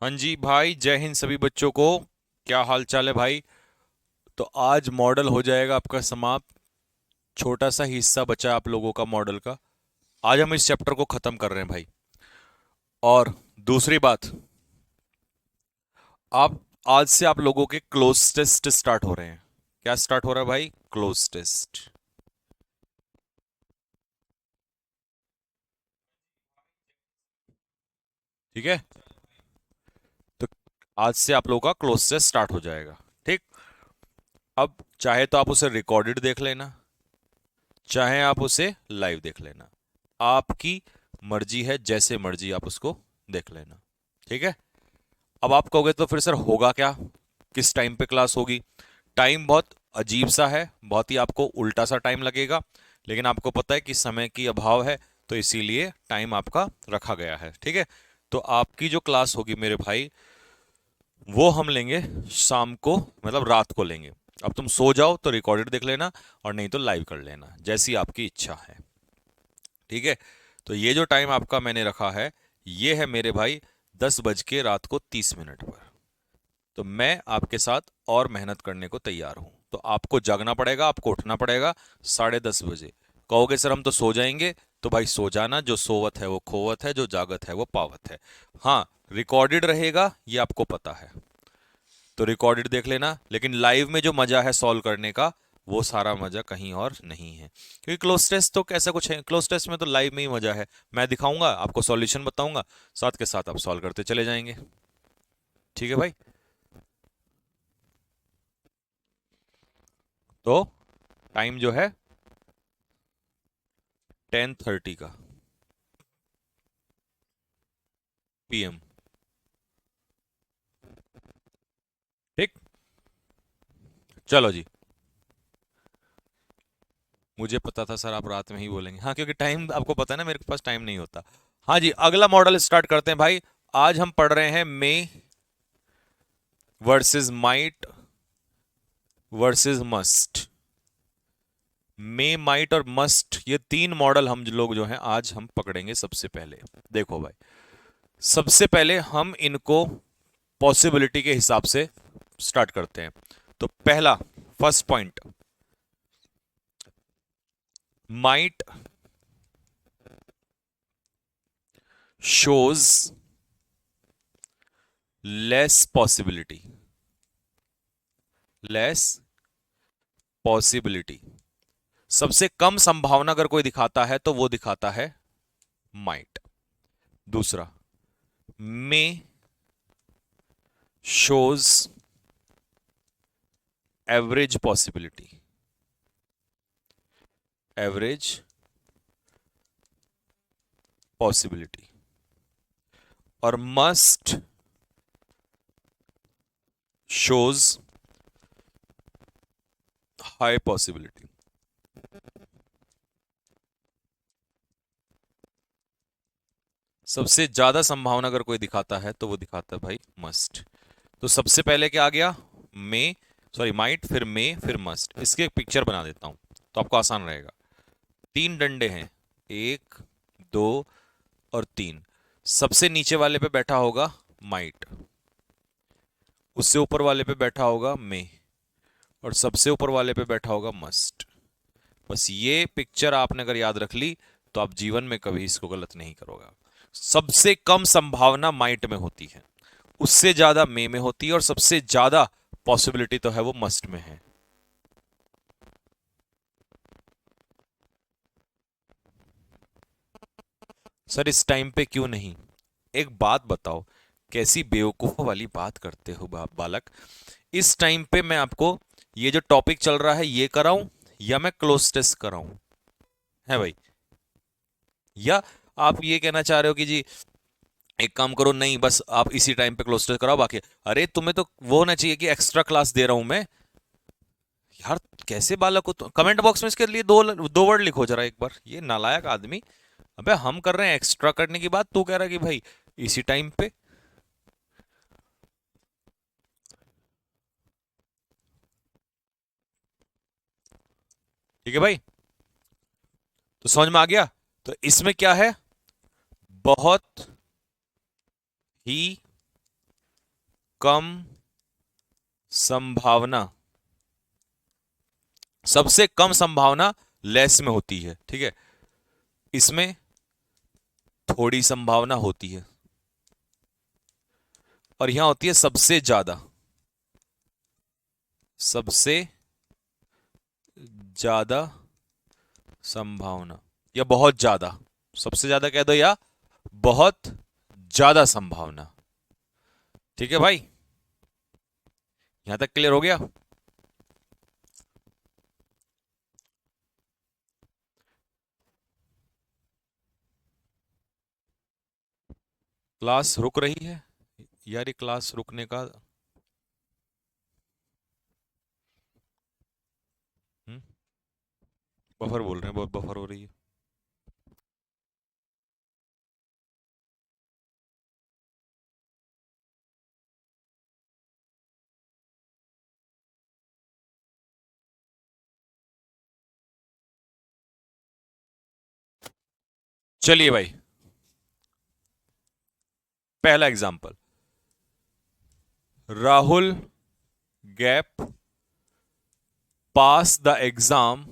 हाँ जी भाई, जय हिंद सभी बच्चों को। क्या हाल चाल है भाई। तो आज मॉडल हो जाएगा आपका समाप्त। छोटा सा हिस्सा बचा है आप लोगों का मॉडल का। आज हम इस चैप्टर को खत्म कर रहे हैं भाई। और दूसरी बात, आप आज से आप लोगों के क्लोज टेस्ट स्टार्ट हो रहे हैं। क्या स्टार्ट हो रहा है भाई? Close test. ठीक है। तो आज से आप लोगों का क्लोज टेस्ट स्टार्ट हो जाएगा। ठीक। अब चाहे तो आप उसे रिकॉर्डेड देख लेना, चाहे आप उसे लाइव देख लेना। आपकी मर्जी है, जैसे मर्जी आप उसको देख लेना। ठीक है। अब आप कहोगे तो फिर सर होगा क्या, किस टाइम पे क्लास होगी? टाइम बहुत अजीब सा है, बहुत ही आपको उल्टा सा टाइम लगेगा। लेकिन आपको पता है कि समय की अभाव है, तो इसीलिए टाइम आपका रखा गया है। ठीक है। तो आपकी जो क्लास होगी मेरे भाई, वो हम लेंगे शाम को, मतलब रात को लेंगे। अब तुम सो जाओ तो रिकॉर्डेड देख लेना, और नहीं तो लाइव कर लेना, जैसी आपकी इच्छा है। ठीक है। तो ये जो टाइम आपका मैंने रखा है, ये है मेरे भाई 10 बज के रात को 30 मिनट पर। तो मैं आपके साथ और मेहनत करने को तैयार हूं। तो आपको जागना पड़ेगा, आपको उठना पड़ेगा 10:30 बजे। कहोगे सर हम तो सो जाएंगे, तो भाई सो जाना। जो सोवत है वो खोवत है, जो जागत है वो पावत है। हाँ, रिकॉर्डेड रहेगा ये आपको पता है, तो रिकॉर्डेड देख लेना। लेकिन लाइव में जो मजा है सॉल्व करने का, वो सारा मजा कहीं और नहीं है। क्योंकि क्लोज टेस्ट तो कैसा कुछ है, क्लोज टेस्ट में तो लाइव में ही मजा है। मैं दिखाऊंगा आपको, सॉल्यूशन बताऊंगा, साथ के साथ आप सॉल्व करते चले जाएंगे। ठीक है भाई। तो टाइम जो है 10:30 का PM। ठीक। चलो जी। मुझे पता था सर आप रात में ही बोलेंगे, हाँ, क्योंकि टाइम आपको पता है ना, मेरे पास टाइम नहीं होता। हाँ जी, अगला मॉडल स्टार्ट करते हैं भाई। आज हम पढ़ रहे हैं मे वर्सेस माइट वर्सेस मस्ट। मे, माइट और मस्ट, ये तीन मॉडल हम लोग जो हैं आज हम पकड़ेंगे। सबसे पहले देखो भाई, सबसे पहले हम इनको पॉसिबिलिटी के हिसाब से स्टार्ट करते हैं। तो पहला, first point, might shows less possibility. Less possibility, सबसे कम संभावना अगर कोई दिखाता है तो वो दिखाता है माइट। दूसरा, may shows average possibility. Average possibility. और मस्ट शोज हाई पॉसिबिलिटी। सबसे ज्यादा संभावना अगर कोई दिखाता है तो वो दिखाता है भाई मस्ट। तो सबसे पहले क्या आ गया? मे, सॉरी माइट, फिर मे, फिर मस्ट। इसके एक पिक्चर बना देता हूं तो आपको आसान रहेगा। तीन डंडे हैं, एक, दो और तीन। सबसे नीचे वाले पे बैठा होगा माइट, उससे ऊपर वाले पे बैठा होगा मे, और सबसे ऊपर वाले पे बैठा होगा मस्ट। बस ये पिक्चर आपने अगर याद रख ली, तो आप जीवन में कभी इसको गलत नहीं करोगे। सबसे कम संभावना माइट में होती है, उससे ज्यादा मे में होती है, और सबसे ज्यादा पॉसिबिलिटी तो है वो मस्ट में है। सर इस टाइम पे क्यों नहीं? एक बात बताओ, कैसी बेवकूफों वाली बात करते हो बालक। इस टाइम पे मैं आपको ये जो टॉपिक चल रहा है ये कराऊं, या मैं क्लोज टेस्ट कराऊं? है भाई? या आप ये कहना चाह रहे हो कि जी एक काम करो, नहीं बस आप इसी टाइम पे क्लोज टेस्ट कराओ बाकी? अरे तुम्हें तो वो होना चाहिए कि एक्स्ट्रा क्लास दे रहा हूं मैं। यार कैसे बालक हो तो, कमेंट बॉक्स में इसके लिए दो दो वर्ड लिखो जरा एक बार, ये नालायक आदमी। अबे हम कर रहे हैं एक्स्ट्रा करने की बात, तू कह रहा है कि भाई इसी टाइम पे। ठीक है भाई, तो समझ में आ गया? तो इसमें क्या है, बहुत ही कम संभावना, सबसे कम संभावना लेस में होती है, ठीक है। इसमें थोड़ी संभावना होती है और यहां होती है सबसे ज्यादा, सबसे ज्यादा संभावना या बहुत ज्यादा, सबसे ज्यादा कह दो या बहुत ज्यादा संभावना। ठीक है भाई, यहां तक क्लियर हो गया। क्लास रुक रही है यार, ये क्लास रुकने का बफर बोल रहे हैं, बहुत बफर हो रही है। चलिए भाई, पहला example, Rahul gap pass the exam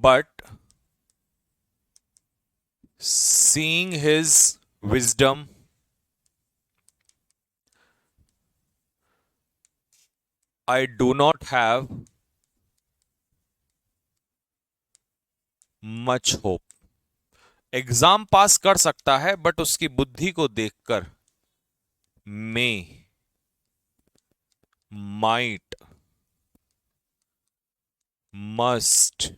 but seeing his wisdom I do not have much hope। Exam पास कर सकता है बट उसकी बुद्धि को देखकर may, might, must,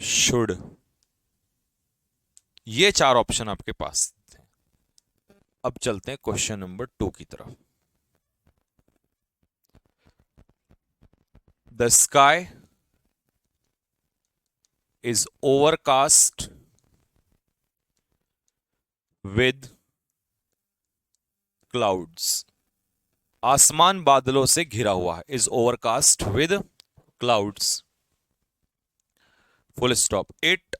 should, ये चार ऑप्शन आपके पास थे। अब चलते हैं क्वेश्चन नंबर 2 की तरफ। The sky is overcast with clouds। आसमान बादलों से घिरा हुआ है, is overcast with clouds, full stop। it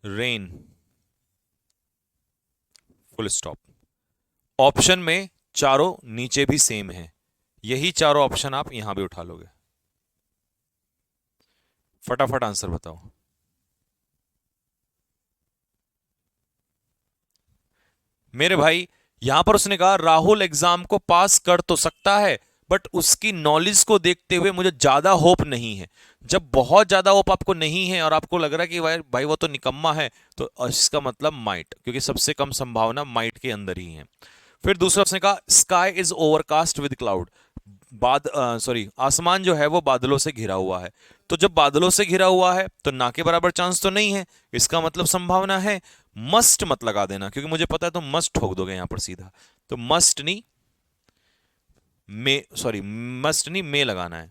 rain, full stop। Option में चारों नीचे भी सेम है, यही चारों ऑप्शन आप यहां भी उठा लोगे। फटाफट आंसर बताओ। मेरे भाई, यहां पर उसने कहा राहुल एग्जाम को पास कर तो सकता है बट उसकी नॉलेज को देखते हुए मुझे ज्यादा होप नहीं है। जब बहुत ज्यादा होप आपको नहीं है और आपको लग रहा है कि भाई वो तो निकम्मा है, तो इसका मतलब माइट, क्योंकि सबसे कम संभावना माइट के अंदर ही है। फिर दूसरा उसने कहा sky is overcast with cloud, sorry आसमान जो है वो बादलों से घिरा हुआ है। तो जब बादलों से घिरा हुआ है तो ना के बराबर चांस तो नहीं है, इसका मतलब संभावना है। मस्ट मत लगा देना क्योंकि मुझे पता है तुम मस्ट ठोक दोगे यहां पर सीधा, तो मस्ट नहीं मे, सॉरी मस्ट नहीं मे लगाना है।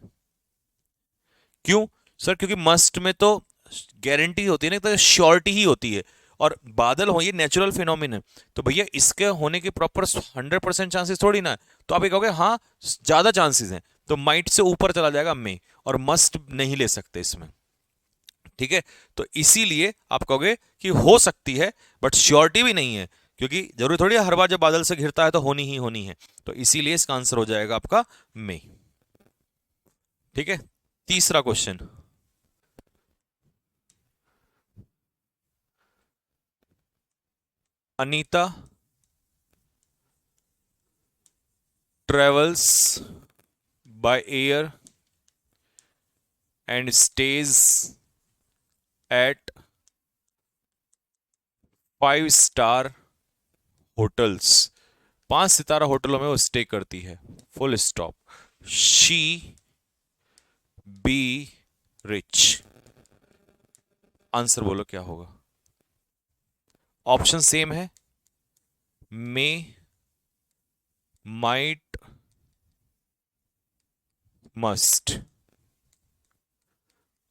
क्यों सर? क्योंकि मस्ट में तो गारंटी होती है ना, तो श्योरिटी ही होती है, और बादल हो ये नेचुरल फिनोमिन है, तो भैया इसके होने के प्रॉपर 100% चांसेस थोड़ी ना है। तो आप ये कहोगे हाँ ज्यादा चांसेस हैं, तो माइट से ऊपर चला जाएगा मे, और मस्ट नहीं ले सकते इसमें। ठीक है, तो इसीलिए आप कहोगे कि हो सकती है बट श्योरिटी भी नहीं है, क्योंकि जरूरी थोड़ी है हर बार जब बादल से घिरता है तो होनी ही होनी है। तो इसीलिए इसका आंसर हो जाएगा आपका मे। ठीक है, तीसरा question, Anita travels by air and stays at 5 star hotels. 5 सितारा होटलों में वो स्टे करती है, full stop. She be rich. Answer बोलो क्या होगा? ऑप्शन सेम है, मे, माइट, मस्ट,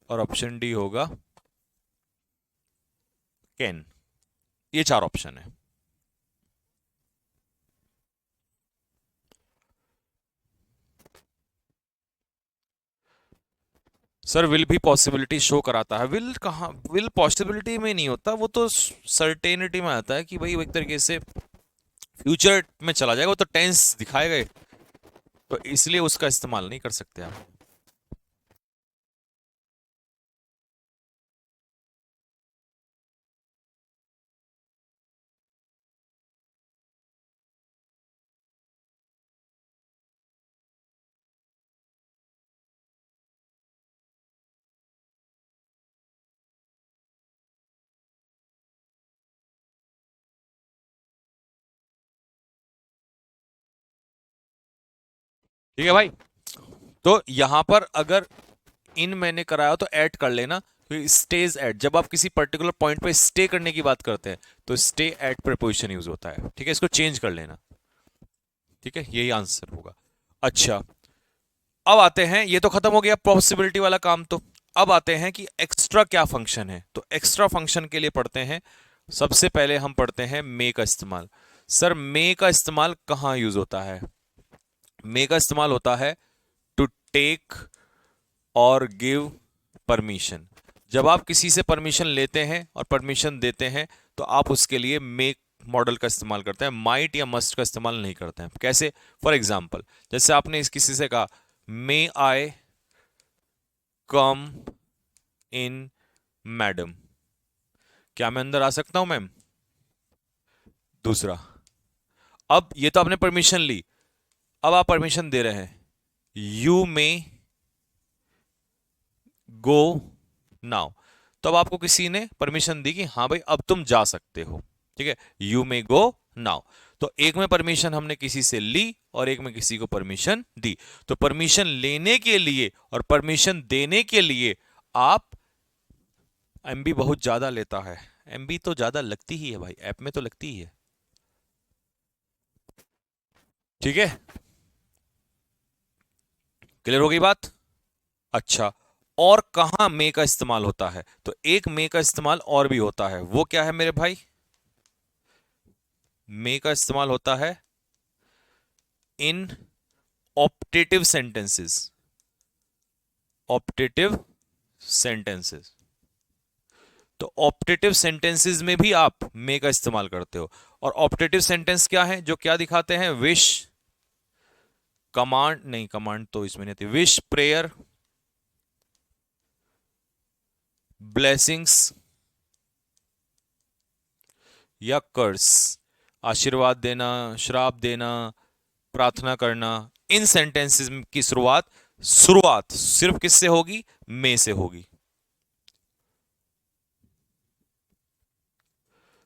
और ऑप्शन डी होगा कैन। ये चार ऑप्शन है। सर विल भी पॉसिबिलिटी शो कराता है। विल कहाँ, विल पॉसिबिलिटी में नहीं होता, वो तो सर्टेनिटी में आता है कि भाई वो एक तरीके से फ्यूचर में चला जाएगा, वो तो टेंस दिखाएगा ही। तो इसलिए उसका इस्तेमाल नहीं कर सकते आप। ठीक है भाई। तो यहां पर अगर इन मैंने कराया तो ऐड कर लेना। तो स्टेज एट, जब आप किसी पर्टिकुलर पॉइंट पे स्टे करने की बात करते हैं तो स्टे एट प्रीपोजिशन यूज होता है। ठीक है, इसको चेंज कर लेना। ठीक है, यही आंसर होगा। अच्छा, अब आते हैं, ये तो खत्म हो गया पॉसिबिलिटी वाला काम। तो अब आते हैं कि एक्स्ट्रा क्या फंक्शन है। तो एक्स्ट्रा फंक्शन के लिए पढ़ते हैं, सबसे पहले हम पढ़ते हैं मे का इस्तेमाल। सर मे का इस्तेमाल कहां यूज होता है? मे का इस्तेमाल होता है टू टेक और गिव परमिशन। जब आप किसी से परमिशन लेते हैं और परमिशन देते हैं तो आप उसके लिए मे मॉडल का इस्तेमाल करते हैं, माइट या मस्ट का इस्तेमाल नहीं करते हैं। कैसे? फॉर एग्जाम्पल, जैसे आपने इस किसी से कहा मे आई कम इन मैडम, क्या मैं अंदर आ सकता हूं मैम? दूसरा, अब ये तो आपने परमिशन ली, अब आप परमिशन दे रहे हैं, यू मे गो नाउ। तो अब आपको किसी ने परमिशन दी कि हाँ भाई अब तुम जा सकते हो। ठीक है, यू मे गो नाउ। तो एक में परमिशन हमने किसी से ली और एक में किसी को परमिशन दी। तो परमिशन लेने के लिए और परमिशन देने के लिए आप, एमबी बहुत ज्यादा लेता है, एमबी तो ज्यादा लगती ही है भाई, ऐप में तो लगती ही है। ठीक है, क्लियर हो गई बात? अच्छा, और कहां मे का इस्तेमाल होता है? तो एक मे का इस्तेमाल और भी होता है, वो क्या है मेरे भाई? मे का इस्तेमाल होता है इन ऑप्टेटिव सेंटेंसेस। ऑप्टेटिव सेंटेंसेस, तो ऑप्टेटिव सेंटेंसेस में भी आप मे का इस्तेमाल करते हो। और ऑप्टेटिव सेंटेंस क्या है, जो क्या दिखाते हैं? विश, कमांड नहीं, कमांड तो इसमें नहीं थी, विश, प्रेयर, ब्लेसिंग्स या कर्स, आशीर्वाद देना, श्राप देना, प्रार्थना करना। इन सेंटेंसेस की शुरुआत शुरुआत सिर्फ किससे होगी? मे से होगी।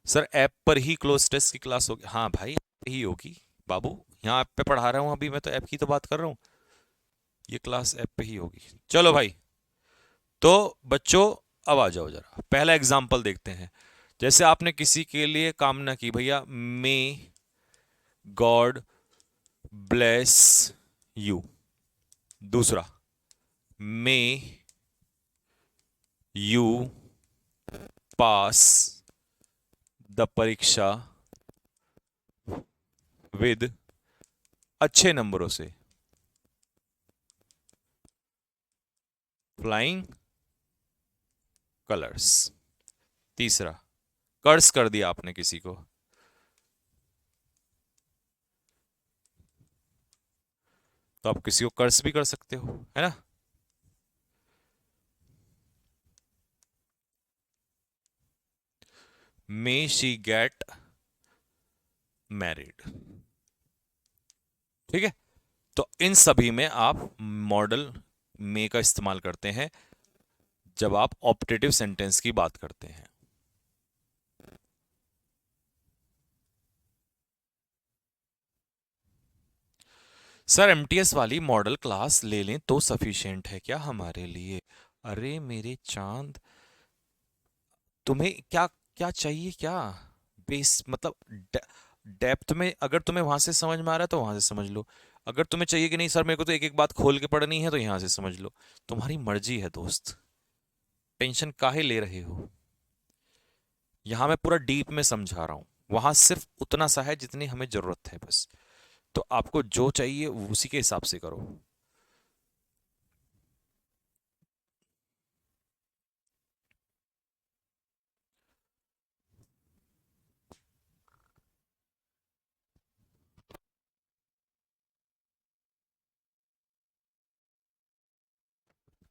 सर ऐप पर ही क्लोज टेस्ट की क्लास होगी? हाँ भाई, ऐप पे ही होगी बाबू। यहाँ ऐप पे पढ़ा रहा हूँ अभी, मैं तो ऐप की तो बात कर रहा हूँ। ये क्लास ऐप पे ही होगी। चलो भाई, तो बच्चों अब आ जाओ, जरा पहला एग्जाम्पल देखते हैं। जैसे आपने किसी के लिए कामना की, भैया मे गॉड ब्लेस यू। दूसरा, मे यू पास द परीक्षा विद अच्छे नंबरों से, फ्लाइंग कलर्स। तीसरा, कर्ज कर दिया आपने किसी को, तो आप किसी को कर्ज भी कर सकते हो, है ना? मे शी गेट मैरिड। ठीक है, तो इन सभी में आप मॉडल मे का इस्तेमाल करते हैं जब आप ऑप्टेटिव सेंटेंस की बात करते हैं। सर एमटीएस वाली मॉडल क्लास ले लें तो सफिशिएंट है क्या हमारे लिए? अरे मेरे चांद, तुम्हें क्या क्या चाहिए क्या? बेस मतलब डेप्थ में, अगर तुम्हें वहां से समझ में आ रहा है तो वहां से समझ लो। अगर तुम्हें चाहिए कि नहीं सर मेरे को तो एक एक बात खोल के पढ़नी है, तो यहां से समझ लो। तुम्हारी मर्जी है दोस्त, टेंशन काहे ले रहे हो? यहां मैं पूरा डीप में समझा रहा हूं, वहां सिर्फ उतना सा है जितनी हमें जरूरत है बस। तो आपको जो चाहिए उसी के हिसाब से करो।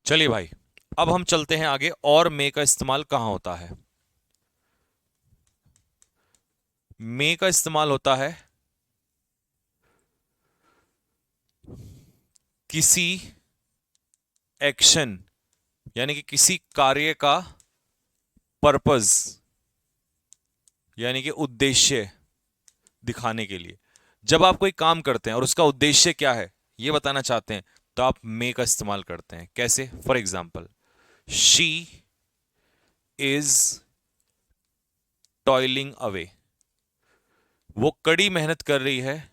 चलिए भाई, अब हम चलते हैं आगे। और मे का इस्तेमाल कहां होता है? मे का इस्तेमाल होता है किसी एक्शन, यानी कि किसी कार्य का पर्पस, यानी कि उद्देश्य दिखाने के लिए। जब आप कोई काम करते हैं और उसका उद्देश्य क्या है ये बताना चाहते हैं, तो आप मे का इस्तेमाल करते हैं। कैसे? For example, she is toiling away, वो कड़ी मेहनत कर रही है,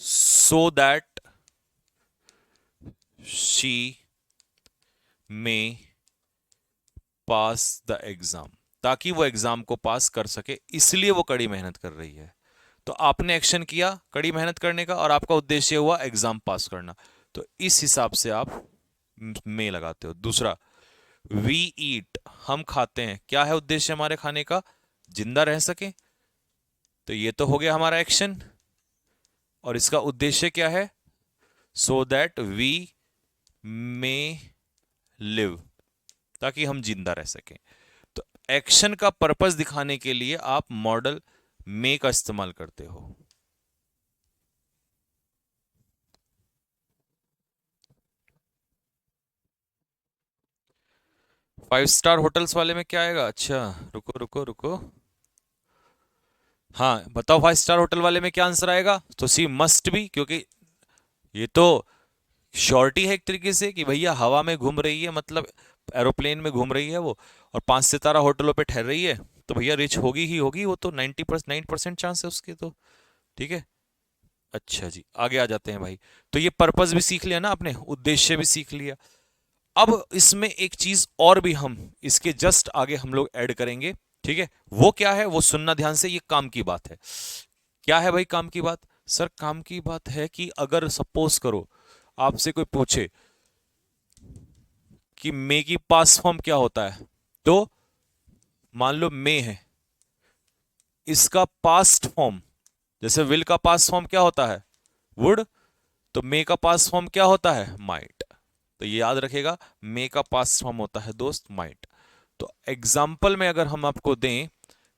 so that she may pass the exam, ताकि वो एग्जाम को पास कर सके, इसलिए वो कड़ी मेहनत कर रही है। तो आपने एक्शन किया कड़ी मेहनत करने का, और आपका उद्देश्य हुआ एग्जाम पास करना, तो इस हिसाब से आप में लगाते हो। दूसरा, वी ईट, हम खाते हैं, क्या है उद्देश्य हमारे खाने का? जिंदा रह सके, तो ये तो हो गया हमारा एक्शन। और इसका उद्देश्य क्या है? So that we may live, ताकि हम जिंदा रह सकें। तो एक्शन का पर्पस दिखाने के लिए आप मॉडल मे का इस्तेमाल करते हो। 5 स्टार होटल्स वाले में क्या आएगा? अच्छा, रुको रुको रुको, हाँ बताओ, 5 स्टार होटल वाले में क्या आंसर आएगा? तो सी मस्ट बी, क्योंकि ये तो श्योरिटी है एक तरीके से कि भैया हवा में घूम रही है, मतलब एरोप्लेन में घूम रही है वो, और 5 सितारा होटलों पे ठहर रही है, तो भैया रिच होगी ही होगी वो तो, 99% चांस है उसके तो। ठीक है। अच्छा जी, आगे आ जाते हैं भाई। तो ये पर्पस भी सीख लिया ना आपने, उद्देश्य भी सीख लिया। अब इसमें एक चीज और भी हम इसके जस्ट आगे हम लोग ऐड करेंगे। ठीक है, वो क्या है वो सुनना ध्यान से, ये काम की बात है। क्या है भाई काम की बात? सर काम की बात है कि अगर सपोज करो आपसे कोई पूछे कि मे की पास्ट फॉर्म क्या होता है, तो मान लो मे है, इसका पास्ट फॉर्म, जैसे विल का पास्ट फॉर्म क्या होता है? वुड। तो मे का पास्ट फॉर्म क्या होता है? माइट। तो ये याद रखेगा, मे का पास्ट फॉर्म होता है दोस्त माइट। तो एग्जाम्पल में अगर हम आपको दें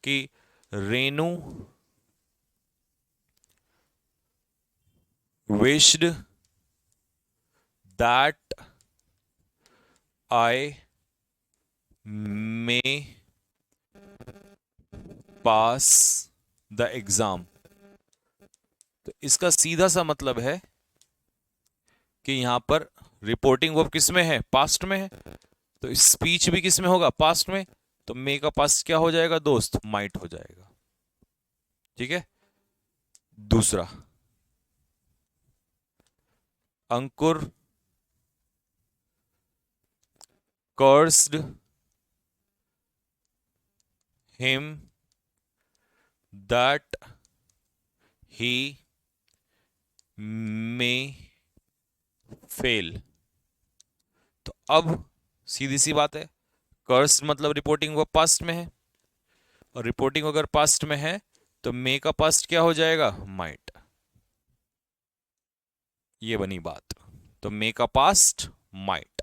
कि Renu wished that I may pass the exam, तो इसका सीधा सा मतलब है कि यहां पर रिपोर्टिंग वर्ब किस में है? पास्ट में है। तो स्पीच भी किस में होगा? पास्ट में। तो मे का पास्ट क्या हो जाएगा दोस्त? माइट हो जाएगा। ठीक है। दूसरा, Ankur cursed him that he may fail. तो अब सीधी सी बात है, कर्स्ड मतलब रिपोर्टिंग वर्ब पास्ट में है, और रिपोर्टिंग अगर पास्ट में है तो मे का पास्ट क्या हो जाएगा? माइट। ये बनी बात। तो मे का पास्ट माइट।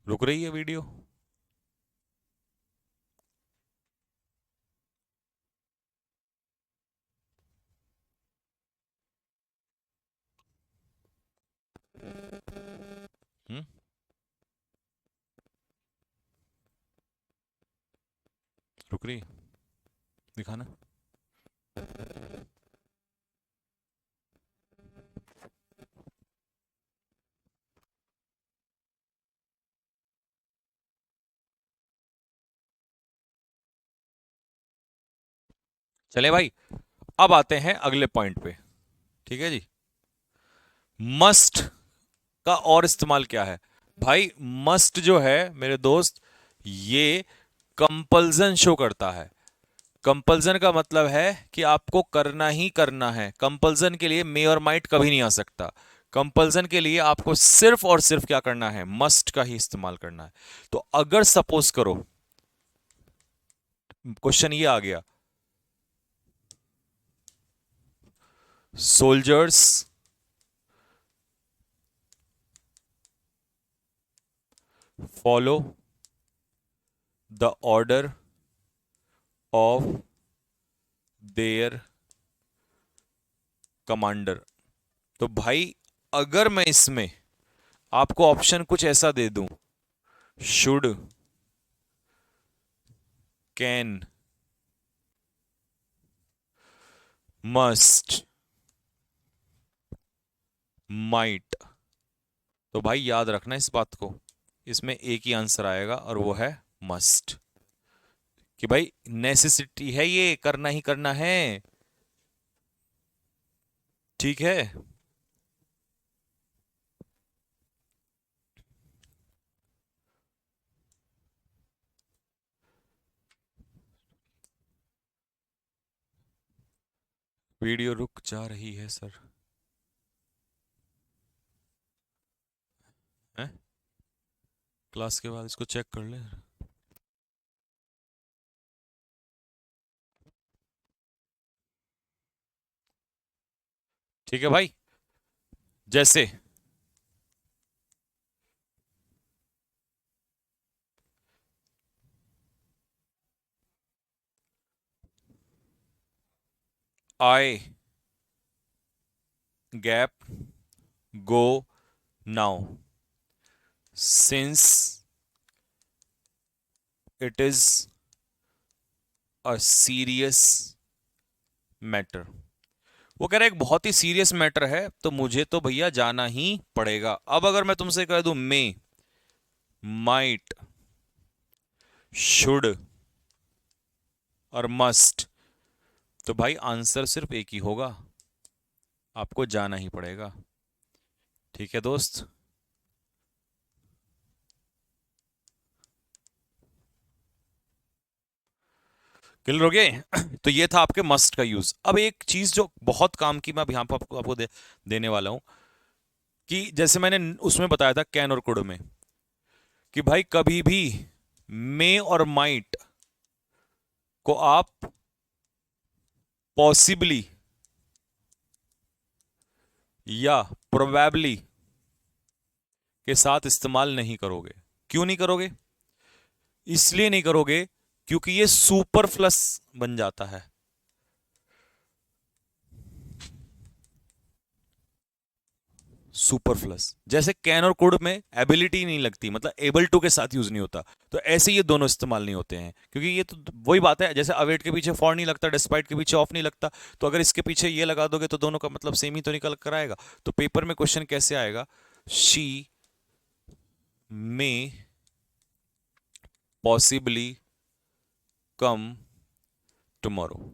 रुक रही है वीडियो? हम्म, रुक रही है? दिखाना। चले भाई, अब आते हैं अगले पॉइंट पे। ठीक है जी। मस्ट का और इस्तेमाल क्या है? भाई मस्ट जो है मेरे दोस्त, ये कंपल्जन शो करता है। कंपल्जन का मतलब है कि आपको करना ही करना है। कंपल्जन के लिए मे और माइट कभी नहीं आ सकता। कंपल्जन के लिए आपको सिर्फ और सिर्फ क्या करना है? मस्ट का ही इस्तेमाल करना है। तो अगर सपोज करो क्वेश्चन ये आ गया, soldiers follow the order of their commander. तो भाई अगर मैं इसमें आपको ऑप्शन कुछ ऐसा दे दूं, शुड, कैन, मस्ट, माइट, तो भाई याद रखना इस बात को, इसमें एक ही आंसर आएगा और वो है मस्ट। कि भाई नेसेसिटी है, ये करना ही करना है। ठीक है। वीडियो रुक जा रही है सर। हैं? क्लास के बाद इसको चेक कर ले। ठीक है भाई। जैसे I gap go now since it is a serious matter. वो कह रहा है एक बहुत ही सीरियस मैटर है, तो मुझे तो भैया जाना ही पड़ेगा। अब अगर मैं तुमसे कह दूं मे, माइट, शुड और मस्ट, तो भाई आंसर सिर्फ एक ही होगा, आपको जाना ही पड़ेगा। ठीक है दोस्त। क्लियर हो गए? तो ये था आपके मस्ट का यूज। अब एक चीज जो बहुत काम की मैं अब यहां पर आपको देने वाला हूं, कि जैसे मैंने उसमें बताया था कैन और कुड में, कि भाई कभी भी मे और माइट को आप पॉसिबली या प्रोबेबली के साथ इस्तेमाल नहीं करोगे। क्यों नहीं करोगे? इसलिए नहीं करोगे क्योंकि ये सुपरफ्लस बन जाता है। सुपरफ्लस, जैसे कैन और कुड में एबिलिटी नहीं लगती, मतलब एबल टू के साथ यूज नहीं होता, तो ऐसे ये दोनों इस्तेमाल नहीं होते हैं, क्योंकि ये तो वही बात है, जैसे अवेट के पीछे फॉर नहीं लगता, डिस्पाइट के पीछे ऑफ नहीं लगता, तो अगर इसके पीछे ये लगा दोगे तो दोनों का मतलब सेम ही तो निकल कर आएगा। तो पेपर में क्वेश्चन कैसे आएगा? She may possibly come tomorrow,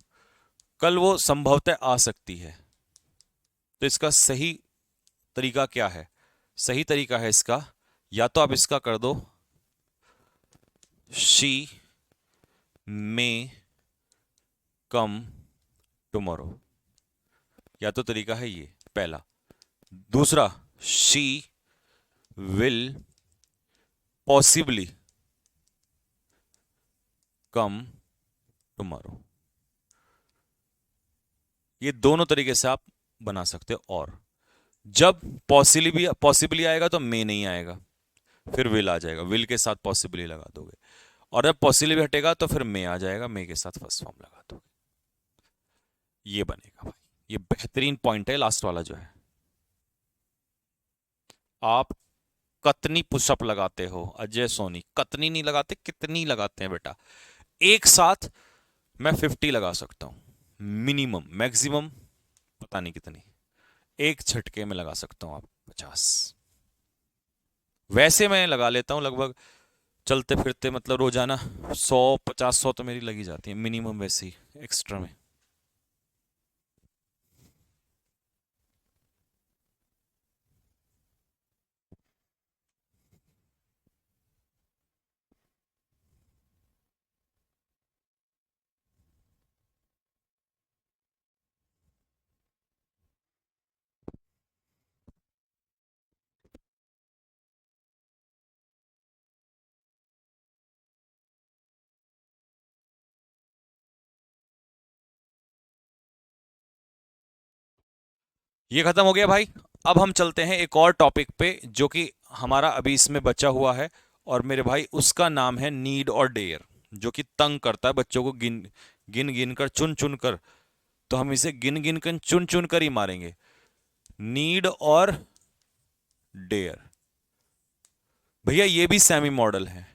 कल वो संभवतः आ सकती है। तो इसका सही तरीका क्या है? सही तरीका है इसका, या तो आप इसका कर दो शी मे कम टुमारो, या तो तरीका है ये पहला। दूसरा, she will possibly come tomorrow. ये दोनों तरीके से आप बना सकते हो। और जब पॉसिबली आएगा तो मे नहीं आएगा, फिर विल आ जाएगा, विल के साथ पॉसिबली लगा दोगे। और जब पॉसिबली हटेगा तो फिर मे आ जाएगा, मे के साथ फर्स्ट फॉर्म लगा दोगे। ये बनेगा भाई। ये बेहतरीन पॉइंट है लास्ट वाला जो है। आप कतनी पुशअप लगाते हो अजय सोनी? कतनी नहीं लगाते, कितनी लगाते हैं बेटा? एक साथ मैं 50 लगा सकता हूं मिनिमम, मैक्सिमम पता नहीं कितनी, एक झटके में लगा सकता हूं आप 50। वैसे मैं लगा लेता हूं लगभग चलते फिरते, मतलब रोजाना 100 50 100 तो मेरी लगी जाती है मिनिमम, वैसे ही एक्स्ट्रा में। ये खत्म हो गया भाई। अब हम चलते हैं एक और टॉपिक पे जो कि हमारा अभी इसमें बचा हुआ है, और मेरे भाई उसका नाम है नीड और डेयर, जो कि तंग करता है बच्चों को गिन गिन गिन कर, चुन चुन कर। तो हम इसे गिन गिन कर, चुन चुन कर ही मारेंगे। नीड और डेयर। भैया ये भी सेमी मॉडल है।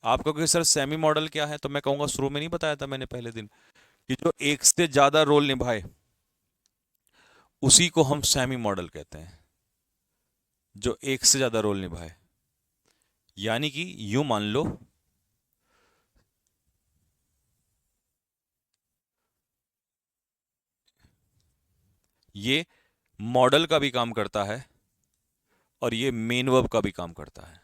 आप कहोगे सर सेमी मॉडल क्या है, तो मैं कहूंगा शुरू में नहीं बताया था मैंने पहले दिन, कि जो एक से ज्यादा रोल निभाए उसी को हम सेमी मॉडल कहते हैं। जो एक से ज्यादा रोल निभाए, यानी कि यूं मान लो, ये मॉडल का भी काम करता है और ये मेन वर्ब का भी काम करता है।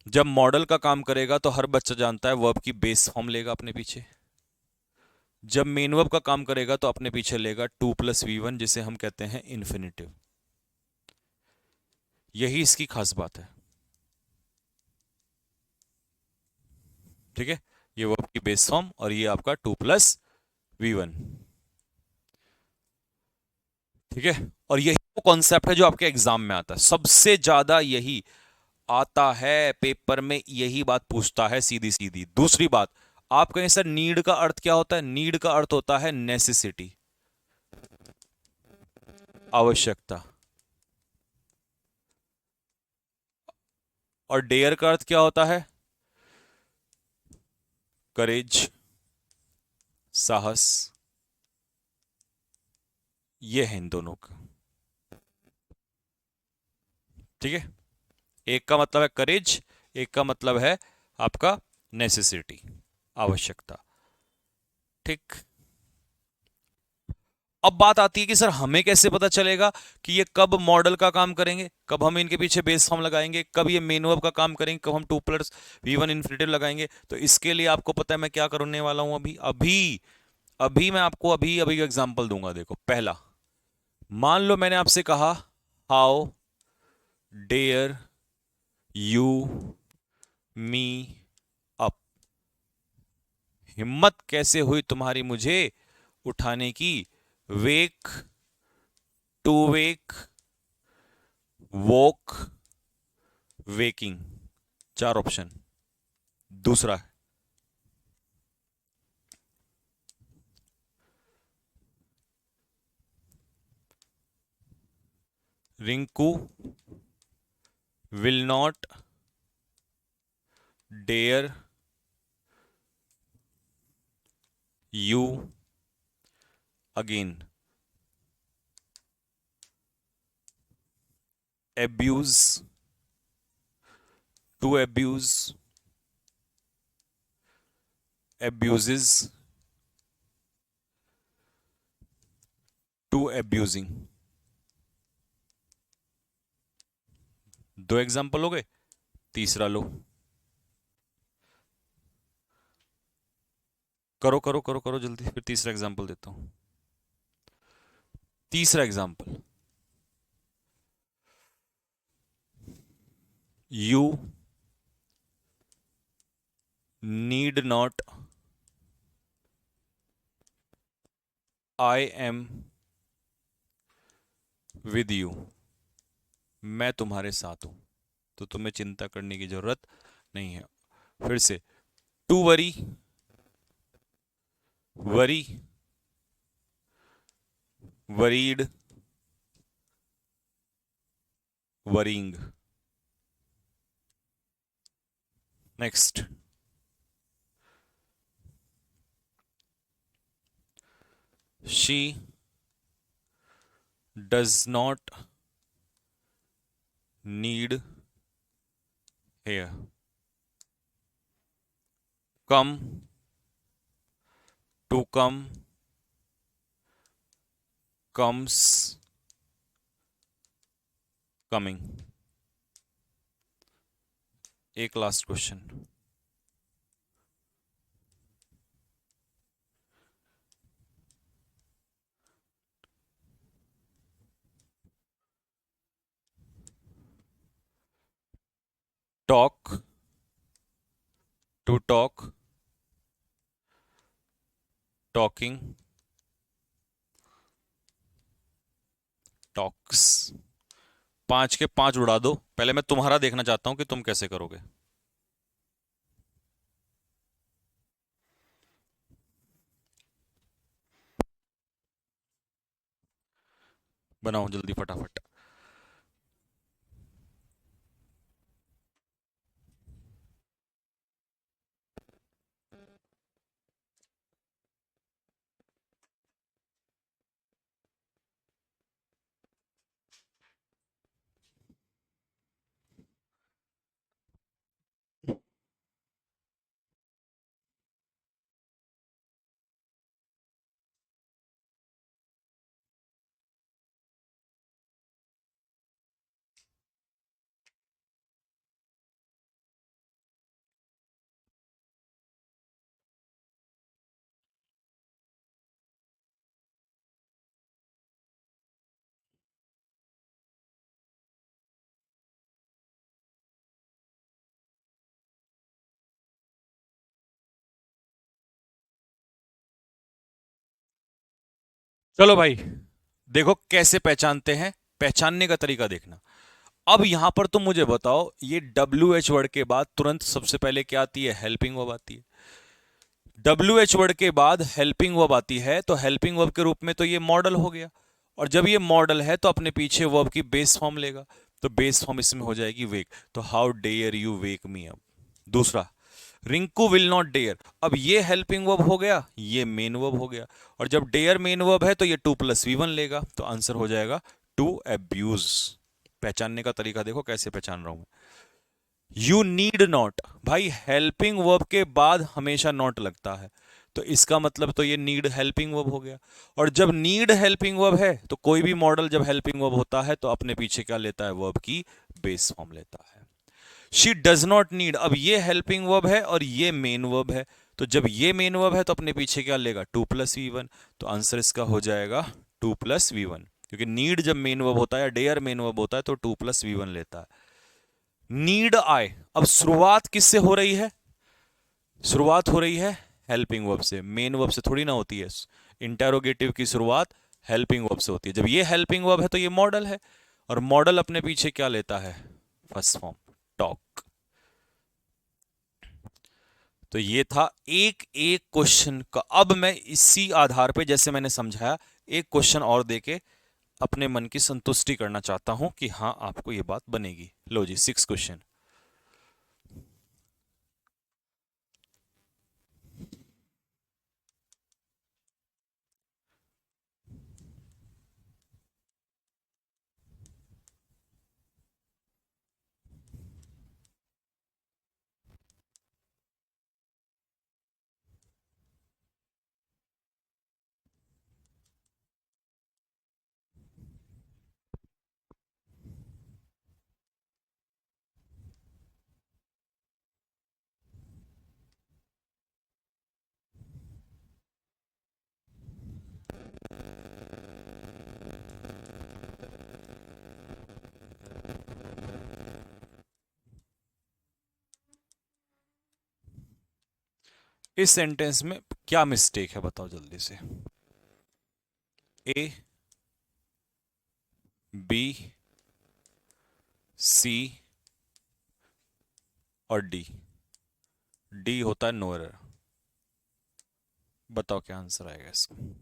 जब मॉडल का काम करेगा तो हर बच्चा जानता है वर्ब की बेस फॉर्म लेगा अपने पीछे। जब मेन वर्ब का काम करेगा तो अपने पीछे लेगा टू प्लस वी वन, जिसे हम कहते हैं इन्फिनेटिव। यही इसकी खास बात है। ठीक है, ये वर्ब की बेस फॉर्म और ये आपका टू प्लस वी वन। ठीक है, और यही वो कॉन्सेप्ट है जो आपके एग्जाम में आता है, सबसे ज्यादा यही आता है पेपर में, यही बात पूछता है सीधी सीधी। दूसरी बात, आप कहें सर नीड का अर्थ क्या होता है? नीड का अर्थ होता है नेसेसिटी, आवश्यकता। और डेयर का अर्थ क्या होता है? करेज, साहस। ये है इन दोनों का। ठीक है, एक का मतलब है करेज, एक का मतलब है आपका नेसेसिटी, आवश्यकता। ठीक। अब बात आती है कि सर हमें कैसे पता चलेगा कि ये कब मॉडल का काम करेंगे, कब हम इनके पीछे बेस फॉर्म लगाएंगे, कब ये मेन वर्ब का काम करेंगे, कब हम to plus V one infinitive लगाएंगे? तो इसके लिए आपको पता है मैं क्या करने वाला हूं अभी अभी अभी मैं आपको अभी अभी एग्जांपल दूंगा। देखो, पहला, मान लो मैंने आपसे कहा how dare you me up. हिम्मत कैसे हुई तुम्हारी मुझे उठाने की? Wake, to wake, woke, waking. चार ऑप्शन। दूसरा, Rinku will not dare you again. Abuse, to abuse, abuses, to abusing. दो एग्जांपल हो गए, तीसरा लो। करो करो करो करो जल्दी, फिर तीसरा एग्जांपल देता हूं। तीसरा example, you need not, I am with you. मैं तुम्हारे साथ हूं, तो तुम्हें चिंता करने की जरूरत नहीं है। फिर से, to worry, worry, worried, worrying. Next, she does not need hair. Come, to come, comes, coming. एक last question, talk, to talk, talking, talks. 5 के 5 उड़ा दो। पहले मैं तुम्हारा देखना चाहता हूं कि तुम कैसे करोगे। बनाओ जल्दी फटाफट। चलो भाई, देखो कैसे पहचानते हैं। पहचानने का तरीका देखना। अब यहां पर तुम मुझे बताओ, ये डब्ल्यू एच वर्ड के बाद तुरंत सबसे पहले क्या आती है? हेल्पिंग वर्ब आती है। डब्ल्यू एच वर्ड के बाद हेल्पिंग वर्ब आती है, तो हेल्पिंग वर्ब के रूप में तो ये मॉडल हो गया। और जब ये मॉडल है तो अपने पीछे वर्ब की बेस फॉर्म लेगा। तो बेस फॉर्म इसमें हो जाएगी वेक। तो how dare you wake me up. दूसरा, रिंकू विल नॉट डेयर। अब ये हेल्पिंग वर्ब हो गया, ये मेन वर्ब हो गया। और जब डेयर मेन वर्ब है तो ये 2 + V1 लेगा। तो आंसर हो जाएगा टू एब्यूज। पहचानने का तरीका देखो कैसे पहचान रहा हूं। यू नीड नॉट, भाई हेल्पिंग वर्ब के बाद हमेशा नॉट लगता है। तो इसका मतलब तो ये नीड हेल्पिंग वर्ब हो गया। और जब नीड हेल्पिंग वर्ब है तो कोई भी मॉडल जब हेल्पिंग वर्ब होता है तो अपने पीछे क्या लेता है? वर्ब की बेस फॉर्म लेता है। शी डज नॉट नीड, अब ये हेल्पिंग वर्ब है और ये मेन वर्ब है। तो जब ये मेन वर्ब है तो अपने पीछे क्या लेगा? 2 + V1। तो आंसर इसका हो जाएगा 2 + V1, क्योंकि नीड जब मेन वर्ब होता है या डेयर मेन वर्ब होता है तो 2 + V1 लेता है। नीड आए, अब शुरुआत किससे हो रही है? शुरुआत हो रही है हेल्पिंग वर्ब से, मेन वर्ब से थोड़ी ना होती है। इंटेरोगेटिव की शुरुआत हेल्पिंग वर्ब से होती है। जब ये हेल्पिंग वर्ब है तो ये मॉडल है। और मॉडल अपने पीछे क्या लेता है? First form, talk. तो ये था एक एक क्वेश्चन का। अब मैं इसी आधार पे, जैसे मैंने समझाया, एक क्वेश्चन और देके अपने मन की संतुष्टि करना चाहता हूं कि हाँ आपको ये बात बनेगी। लो जी, 6 क्वेश्चन। इस सेंटेंस में क्या मिस्टेक है बताओ जल्दी से। ए, बी, सी और डी। डी होता है नो एरर। बताओ क्या आंसर आएगा इसका।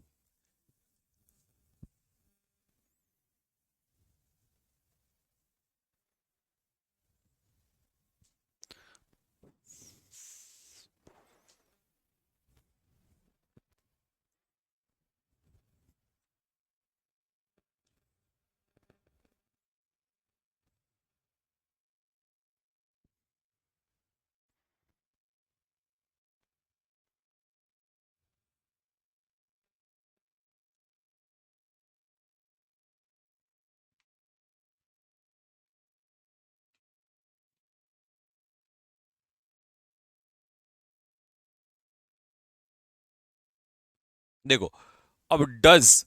देखो, अब डज,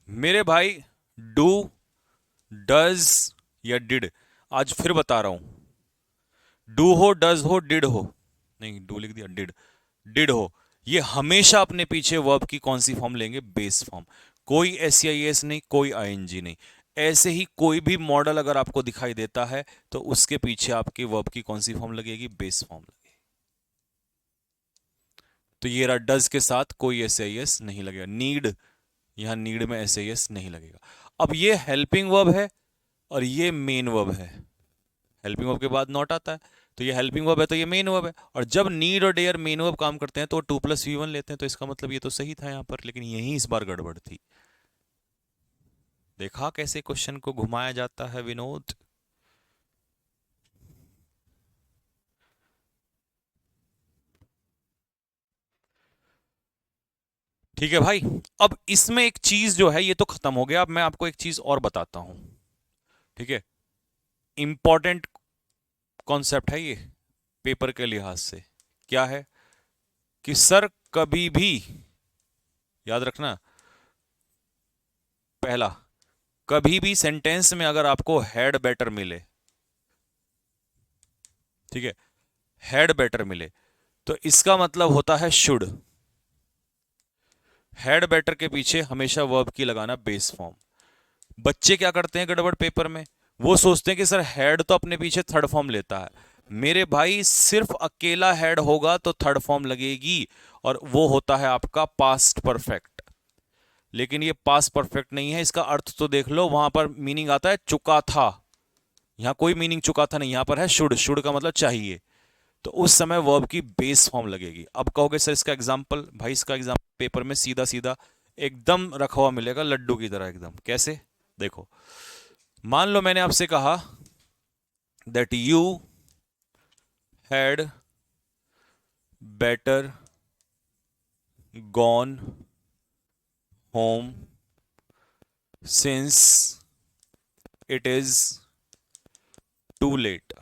मेरे भाई, डू, डज या डिड, आज फिर बता रहा हूं। डू हो, डज हो, डिड हो, नहीं डू लिख दिया, डिड, डिड हो, ये हमेशा अपने पीछे वर्ब की कौन सी फॉर्म लेंगे? Base form. कोई एस या एस नहीं, कोई आईएनजी नहीं। ऐसे ही कोई भी मॉडल अगर आपको दिखाई देता है तो उसके पीछे आपके वर्ब की कौन सी फॉर्म लगेगी? बेस फॉर्म लगेगी। तो ये रहा डज के साथ कोई एस नहीं लगेगा। नीड, यहां नीड में एस नहीं लगेगा। अब ये हेल्पिंग वर्ब है और ये मेन वर्ब है। हेल्पिंग वर्ब के बाद नॉट आता है, तो ये हेल्पिंग वर्ब है तो ये मेन वर्ब है। और जब नीड और डेयर मेन वर्ब काम करते हैं तो 2+V1 लेते हैं, तो इसका मतलब ये तो सही था यहां पर, लेकिन यही इस बार गड़बड़ थी। देखा कैसे क्वेश्चन को घुमाया जाता है विनोद? ठीक है भाई। अब इसमें एक चीज जो है ये तो खत्म हो गया, अब मैं आपको एक चीज और बताता हूं। ठीक है, इंपॉर्टेंट कॉन्सेप्ट है ये पेपर के लिहाज से। क्या है कि सर कभी भी याद रखना, पहला, कभी भी सेंटेंस में अगर आपको हैड बेटर मिले, ठीक है, हैड बेटर मिले, तो इसका मतलब होता है शुड। हैड बेटर के पीछे हमेशा वर्ब की लगाना बेस फॉर्म। बच्चे क्या करते हैं गड़बड़ पेपर में, वो सोचते हैं कि सर हैड तो अपने पीछे थर्ड फॉर्म लेता है। मेरे भाई सिर्फ अकेला हैड होगा तो थर्ड फॉर्म लगेगी, और वो होता है आपका पास्ट परफेक्ट। लेकिन ये पास्ट परफेक्ट नहीं है, इसका अर्थ तो देख लो, वहां पर मीनिंग आता है चुका था, यहां कोई मीनिंग चुका था नहीं, यहां पर है शुड। शुड का मतलब चाहिए, तो उस समय वर्ब की बेस फॉर्म लगेगी। अब कहोगे सर इसका एग्जांपल, भाई इसका एग्जांपल पेपर में सीधा सीधा एकदम रखा हुआ मिलेगा लड्डू की तरह एकदम। कैसे? देखो, मान लो मैंने आपसे कहा that you had better gone home since it is too late.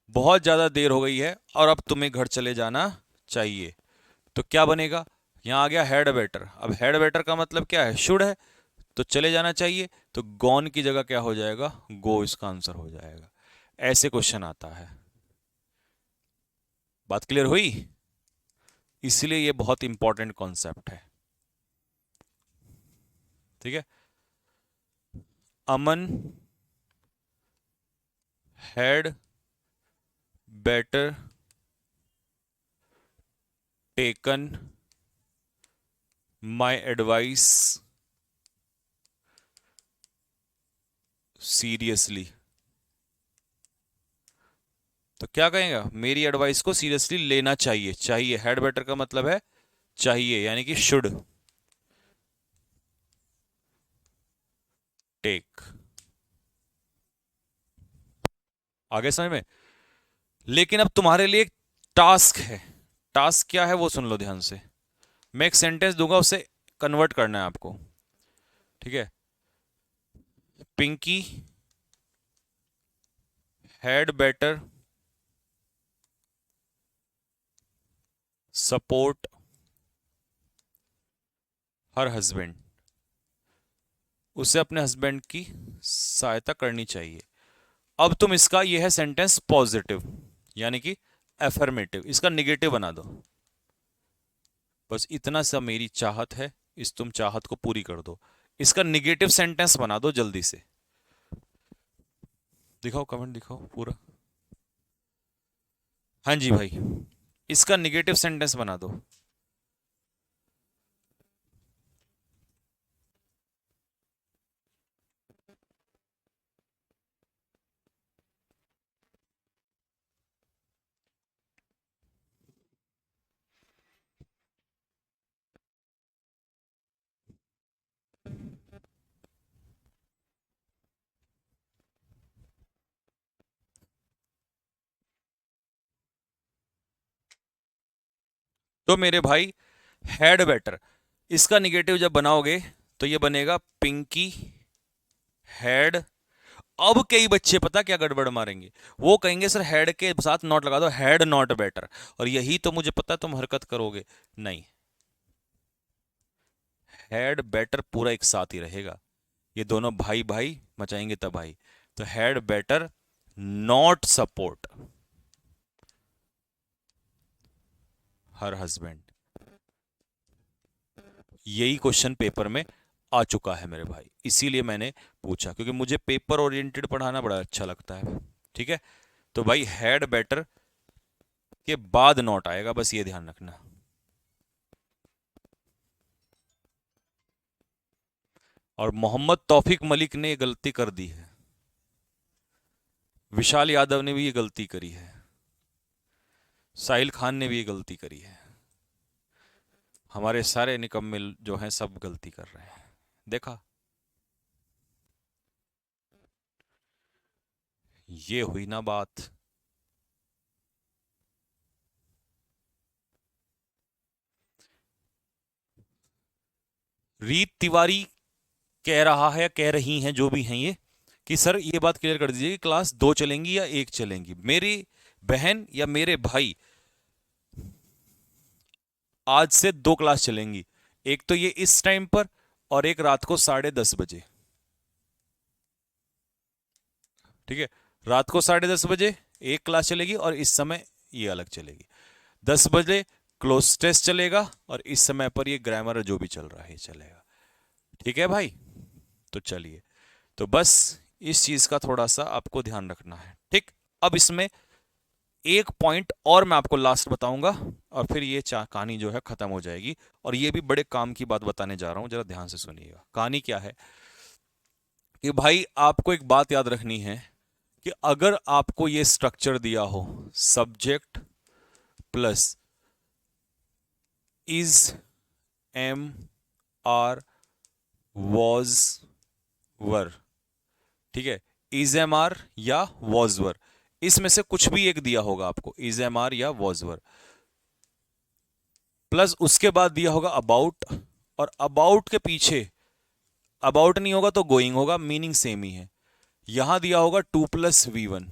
बहुत ज्यादा देर हो गई है और अब तुम्हें घर चले जाना चाहिए। तो क्या बनेगा? यहां आ गया हैड बेटर। अब हैड बेटर का मतलब क्या है? शुड है, तो चले जाना चाहिए, तो गॉन की जगह क्या हो जाएगा? गो इसका आंसर हो जाएगा। ऐसे क्वेश्चन आता है। बात क्लियर हुई? इसलिए ये बहुत इंपॉर्टेंट कॉन्सेप्ट है। ठीक है, Aman had better taken my advice seriously. तो क्या कहेगा? मेरी एडवाइस को सीरियसली लेना चाहिए। चाहिए, हैड बेटर का मतलब है चाहिए, यानी कि शुड टेक। आगे समझ में? लेकिन अब तुम्हारे लिए एक टास्क है। टास्क क्या है वो सुन लो ध्यान से। मैं एक सेंटेंस दूंगा, उसे कन्वर्ट करना है आपको। ठीक है, Pinky had better support her husband. उसे अपने हस्बैंड की सहायता करनी चाहिए। अब तुम इसका, यह है सेंटेंस पॉजिटिव यानी कि एफर्मेटिव, इसका निगेटिव बना दो। बस इतना सा मेरी चाहत है, इस तुम चाहत को पूरी कर दो। इसका निगेटिव सेंटेंस बना दो जल्दी से। दिखाओ कमेंट, दिखाओ पूरा। हाँ जी भाई, इसका निगेटिव सेंटेंस बना दो। तो मेरे भाई हैड बेटर, इसका निगेटिव जब बनाओगे तो ये बनेगा पिंकी हैड। अब कई बच्चे पता क्या गड़बड़ मारेंगे, वो कहेंगे सर हैड के साथ नॉट लगा दो, हैड नॉट बेटर। और यही तो मुझे पता तुम हरकत करोगे। नहीं, हैड बेटर पूरा एक साथ ही रहेगा, ये दोनों भाई भाई मचाएंगे तबाही। तो had better not support her husband. यही क्वेश्चन पेपर में आ चुका है मेरे भाई, इसीलिए मैंने पूछा, क्योंकि मुझे पेपर ओरिएंटेड पढ़ाना बड़ा अच्छा लगता है। ठीक है, तो भाई हैड बेटर के बाद नॉट आएगा, बस ये ध्यान रखना। और मोहम्मद तौफीक मलिक ने ये गलती कर दी है, विशाल यादव ने भी ये गलती करी है, साहिल खान ने भी ये गलती करी है, हमारे सारे निकम्मे जो हैं सब गलती कर रहे हैं। देखा, ये हुई ना बात। रीत तिवारी कह रहा है, कह रही हैं जो भी हैं ये, कि सर ये बात क्लियर कर दीजिए कि क्लास 2 चलेंगी या 1 चलेंगी। मेरी बहन या मेरे भाई, आज से 2 क्लास चलेंगी, एक तो ये इस टाइम पर और एक रात को 10:30 बजे। ठीक है, रात को 10:30 बजे एक क्लास चलेगी और इस समय ये अलग चलेगी। 10 बजे क्लोज टेस्ट चलेगा और इस समय पर ये ग्रामर जो भी चल रहा है चलेगा। ठीक है भाई, तो चलिए, तो बस इस चीज का थोड़ा सा आपको ध्यान रखना है। ठीक, अब इसमें एक पॉइंट और मैं आपको लास्ट बताऊंगा और फिर ये कहानी जो है खत्म हो जाएगी। और ये भी बड़े काम की बात बताने जा रहा हूं, जरा ध्यान से सुनिएगा। कहानी क्या है कि भाई आपको एक बात याद रखनी है कि अगर आपको ये स्ट्रक्चर दिया हो, subject plus is, am, are, was, were, ठीक है, इज एम आर या वॉज वर, इसमें से कुछ भी एक दिया होगा आपको, इज एम आर या वॉज वर, प्लस उसके बाद दिया होगा अबाउट, और अबाउट के पीछे अबाउट नहीं होगा तो गोइंग होगा, मीनिंग सेम ही है। यहां दिया होगा 2+V1,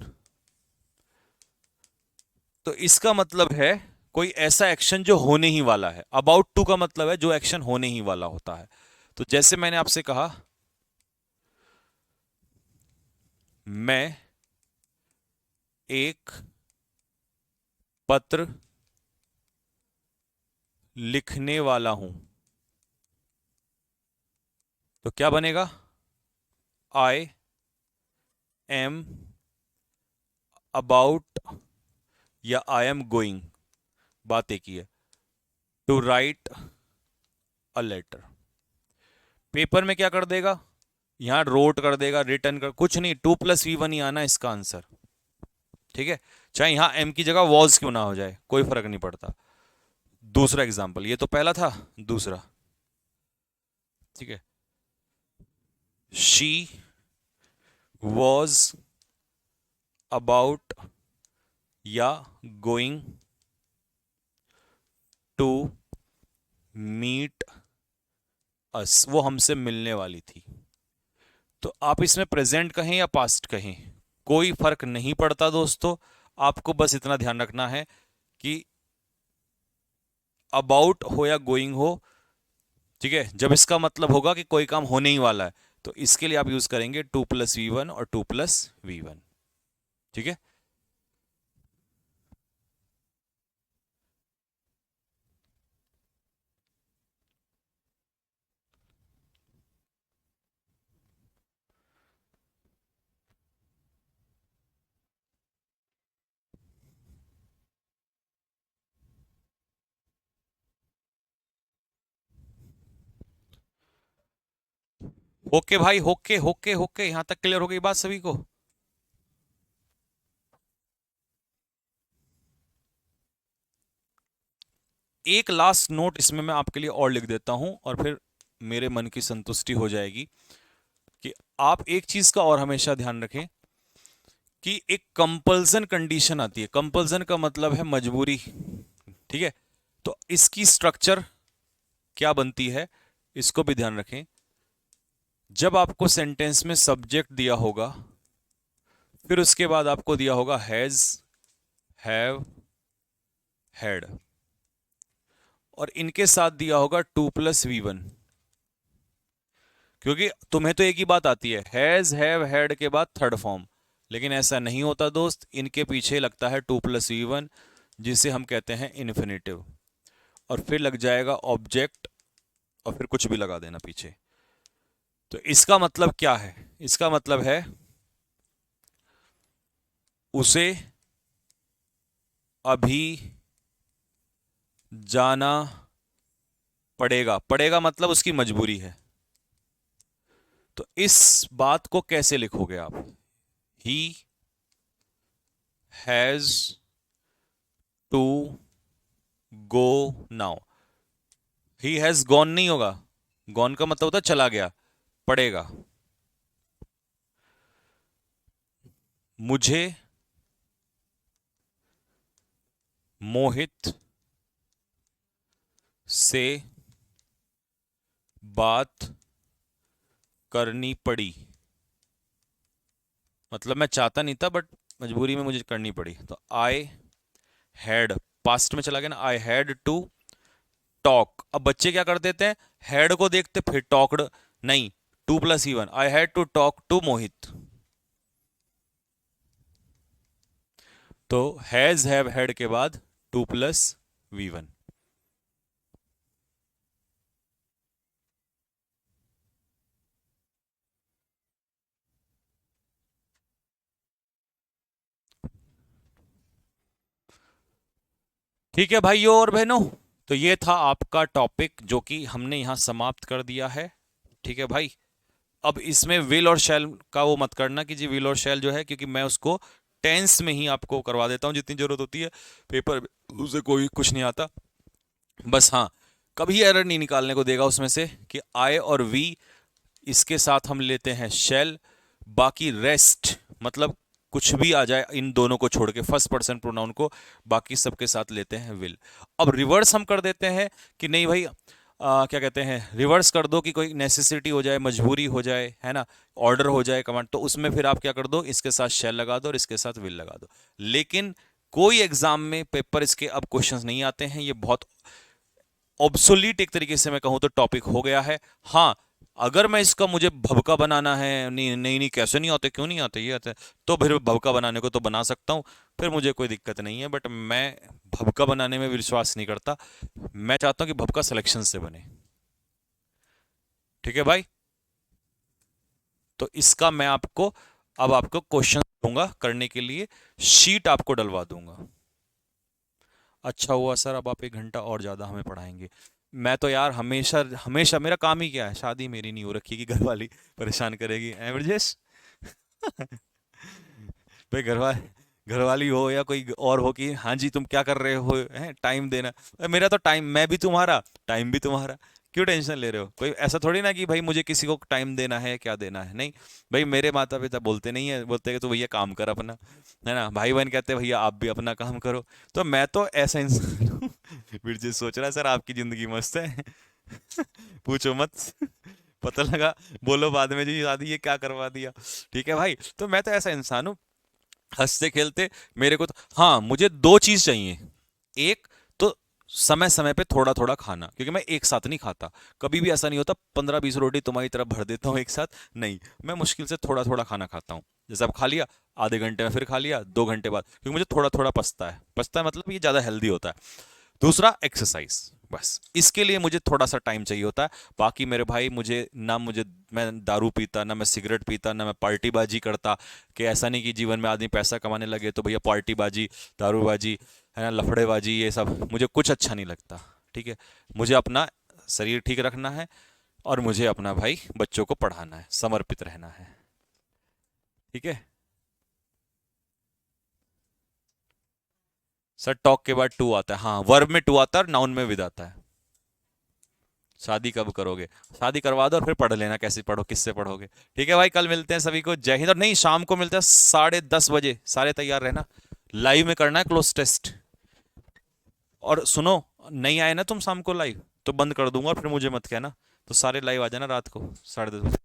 तो इसका मतलब है कोई ऐसा एक्शन जो होने ही वाला है। अबाउट टू का मतलब है जो एक्शन होने ही वाला होता है। तो जैसे मैंने आपसे कहा, मैं एक पत्र लिखने वाला हूं, तो क्या बनेगा, आई एम अबाउट या आई एम गोइंग, बात एक ही है, to write a letter. Paper में क्या कर देगा, यहां रोट कर देगा, रिटर्न कर, कुछ नहीं, 2+V1 ही आना इसका आंसर। ठीक है, चाहे यहां एम की जगह वॉज क्यों ना हो जाए, कोई फर्क नहीं पड़ता। दूसरा एग्जाम्पल, ये तो पहला था, दूसरा, ठीक है, शी वॉज अबाउट या गोइंग टू मीट अस, वो हमसे मिलने वाली थी। तो आप इसमें प्रेजेंट कहें या पास्ट कहें, कोई फर्क नहीं पड़ता दोस्तों। आपको बस इतना ध्यान रखना है कि अबाउट हो या गोइंग हो, ठीक है, जब इसका मतलब होगा कि कोई काम होने ही वाला है, तो इसके लिए आप यूज करेंगे 2+V1 और 2+V1। ठीक है, ओके भाई, होके होके होके, यहां तक क्लियर हो गई बात सभी को। एक लास्ट नोट इसमें मैं आपके लिए और लिख देता हूं और फिर मेरे मन की संतुष्टि हो जाएगी कि आप एक चीज का और हमेशा ध्यान रखें कि एक कंपल्सन कंडीशन आती है। कंपल्सन का मतलब है मजबूरी। ठीक है, तो इसकी स्ट्रक्चर क्या बनती है, इसको भी ध्यान रखें। जब आपको सेंटेंस में सब्जेक्ट दिया होगा, फिर उसके बाद आपको दिया होगा हैज, हैव, हैड, और इनके साथ दिया होगा 2+V1, क्योंकि तुम्हें तो एक ही बात आती है, हैज, हैव, हैड के बाद थर्ड फॉर्म, लेकिन ऐसा नहीं होता दोस्त, इनके पीछे लगता है 2+V1, जिसे हम कहते हैं इन्फिनेटिव, और फिर लग जाएगा ऑब्जेक्ट और फिर कुछ भी लगा देना पीछे। तो इसका मतलब क्या है? इसका मतलब है उसे अभी जाना पड़ेगा। पड़ेगा मतलब उसकी मजबूरी है। तो इस बात को कैसे लिखोगे आप? He has to go now. He has gone नहीं होगा, गॉन का मतलब होता है चला गया। पड़ेगा। मुझे मोहित से बात करनी पड़ी। मतलब मैं चाहता नहीं था बट मजबूरी में मुझे करनी पड़ी। तो आई हैड, पास्ट में चला गया ना, आई हैड टू टॉक। अब बच्चे क्या कर देते हैं, हैड को देखते फिर टॉक्ड नहीं, 2 + E1, I had to talk to Mohit. तो हैज हैव हैड के बाद 2 + V1। ठीक है भाइयों और बहनों, तो ये था आपका टॉपिक जो कि हमने यहां समाप्त कर दिया है। ठीक है भाई। अब इसमें विल और शैल का वो मत करना कि जी विल और शैल जो है, क्योंकि मैं उसको टेंस में ही आपको करवा देता हूं जितनी जरूरत होती है। पेपर उसे कोई कुछ नहीं आता। बस हाँ, कभी एरर नहीं निकालने को देगा उसमें से कि आई और वी इसके साथ हम लेते हैं शैल, बाकी रेस्ट मतलब कुछ भी आ जाए इन दोनों को छोड़ के, फर्स्ट पर्सन प्रोनाउन को, बाकी सबके साथ लेते हैं विल। अब रिवर्स हम कर देते हैं कि नहीं भाई, क्या कहते हैं, रिवर्स कर दो कि कोई नेसेसिटी हो जाए, मजबूरी हो जाए, है ना, ऑर्डर हो जाए कमांड, तो उसमें फिर आप क्या कर दो, इसके साथ शेल लगा दो और इसके साथ विल लगा दो। लेकिन कोई एग्जाम में पेपर इसके अब क्वेश्चंस नहीं आते हैं, ये बहुत ऑब्सोलीट एक तरीके से मैं कहूं तो टॉपिक हो गया है। हाँ, अगर मैं इसका मुझे भबका बनाना है, नहीं नहीं नहीं कैसे नहीं आते, क्यों नहीं आते, ये आते हैं, तो फिर भबका बनाने को तो बना सकता हूँ, फिर मुझे कोई दिक्कत नहीं है। बट मैं भबका बनाने में विश्वास नहीं करता। मैं चाहता हूँ कि भबका सिलेक्शन से बने। ठीक है भाई। तो इसका मैं आपको अब आपको क्वेश्चन दूंगा करने के लिए, शीट आपको डलवा दूंगा। अच्छा हुआ सर, अब आप 1 घंटा और ज्यादा हमें पढ़ाएंगे। मैं तो यार हमेशा हमेशा, मेरा काम ही क्या है, शादी मेरी नहीं हो रखी कि घर वाली परेशान करेगी, एवरेजेस। भाई घरवाली हो या कोई और हो कि हाँ जी तुम क्या कर रहे हो, हैं टाइम देना। मेरा तो टाइम, मैं भी तुम्हारा, टाइम भी तुम्हारा, क्यों टेंशन ले रहे हो? कोई ऐसा थोड़ी ना कि भाई मुझे किसी को टाइम देना है, क्या देना है, नहीं। भाई मेरे माता पिता बोलते नहीं है, बोलते हैं कि तू भैया काम कर अपना, है ना, भाई बहन कहते हैं भैया आप भी अपना काम करो। तो मैं तो ऐसा इंसान हूँ। बिरजे सोच रहा है सर आपकी जिंदगी मस्त है। पूछो मत। पता लगा बोलो बाद में जी शादी ये क्या करवा दिया। ठीक है भाई, तो मैं तो ऐसा इंसान हूँ, हंसते खेलते। मेरे को तो हाँ, मुझे 2 चीज चाहिए। एक तो समय समय पे थोड़ा थोड़ा खाना, क्योंकि मैं एक साथ नहीं खाता। कभी भी ऐसा नहीं होता 15-20 रोटी तुम्हारी तरफ भर देता हूँ एक साथ, नहीं। मैं मुश्किल से थोड़ा थोड़ा खाना खाता हूँ। जैसे अब खा लिया, आधे घंटे में फिर खा लिया, 2 घंटे बाद, क्योंकि मुझे थोड़ा थोड़ा पचता है। पचता है मतलब ये ज्यादा हेल्दी होता है। दूसरा एक्सरसाइज, बस इसके लिए मुझे थोड़ा सा टाइम चाहिए होता है। बाकी मेरे भाई मुझे ना, मुझे मैं दारू पीता ना, मैं सिगरेट पीता ना, मैं पार्टीबाजी करता। कि ऐसा नहीं कि जीवन में आदमी पैसा कमाने लगे तो भैया पार्टीबाजी, दारूबाजी, है ना, लफड़ेबाजी, ये सब मुझे कुछ अच्छा नहीं लगता। ठीक है, मुझे अपना शरीर ठीक रखना है और मुझे अपना भाई बच्चों को पढ़ाना है, समर्पित रहना है। ठीक है सर, टॉक के बाद टू आता है, हाँ वर्ब में टू आता है और नाउन में विद आता है। शादी कब करोगे? शादी करवा दो और फिर पढ़ लेना, कैसे पढ़ो, किससे पढ़ोगे। ठीक है भाई, कल मिलते हैं सभी को, जय हिंद। और नहीं, शाम को मिलते हैं 10:30 बजे, सारे तैयार रहना। लाइव में करना है क्लोज टेस्ट। और सुनो, नहीं आए ना तुम शाम को लाइव तो बंद कर दूंगा और फिर मुझे मत कहना। तो सारे लाइव आ जाना रात को 10:30 बजे।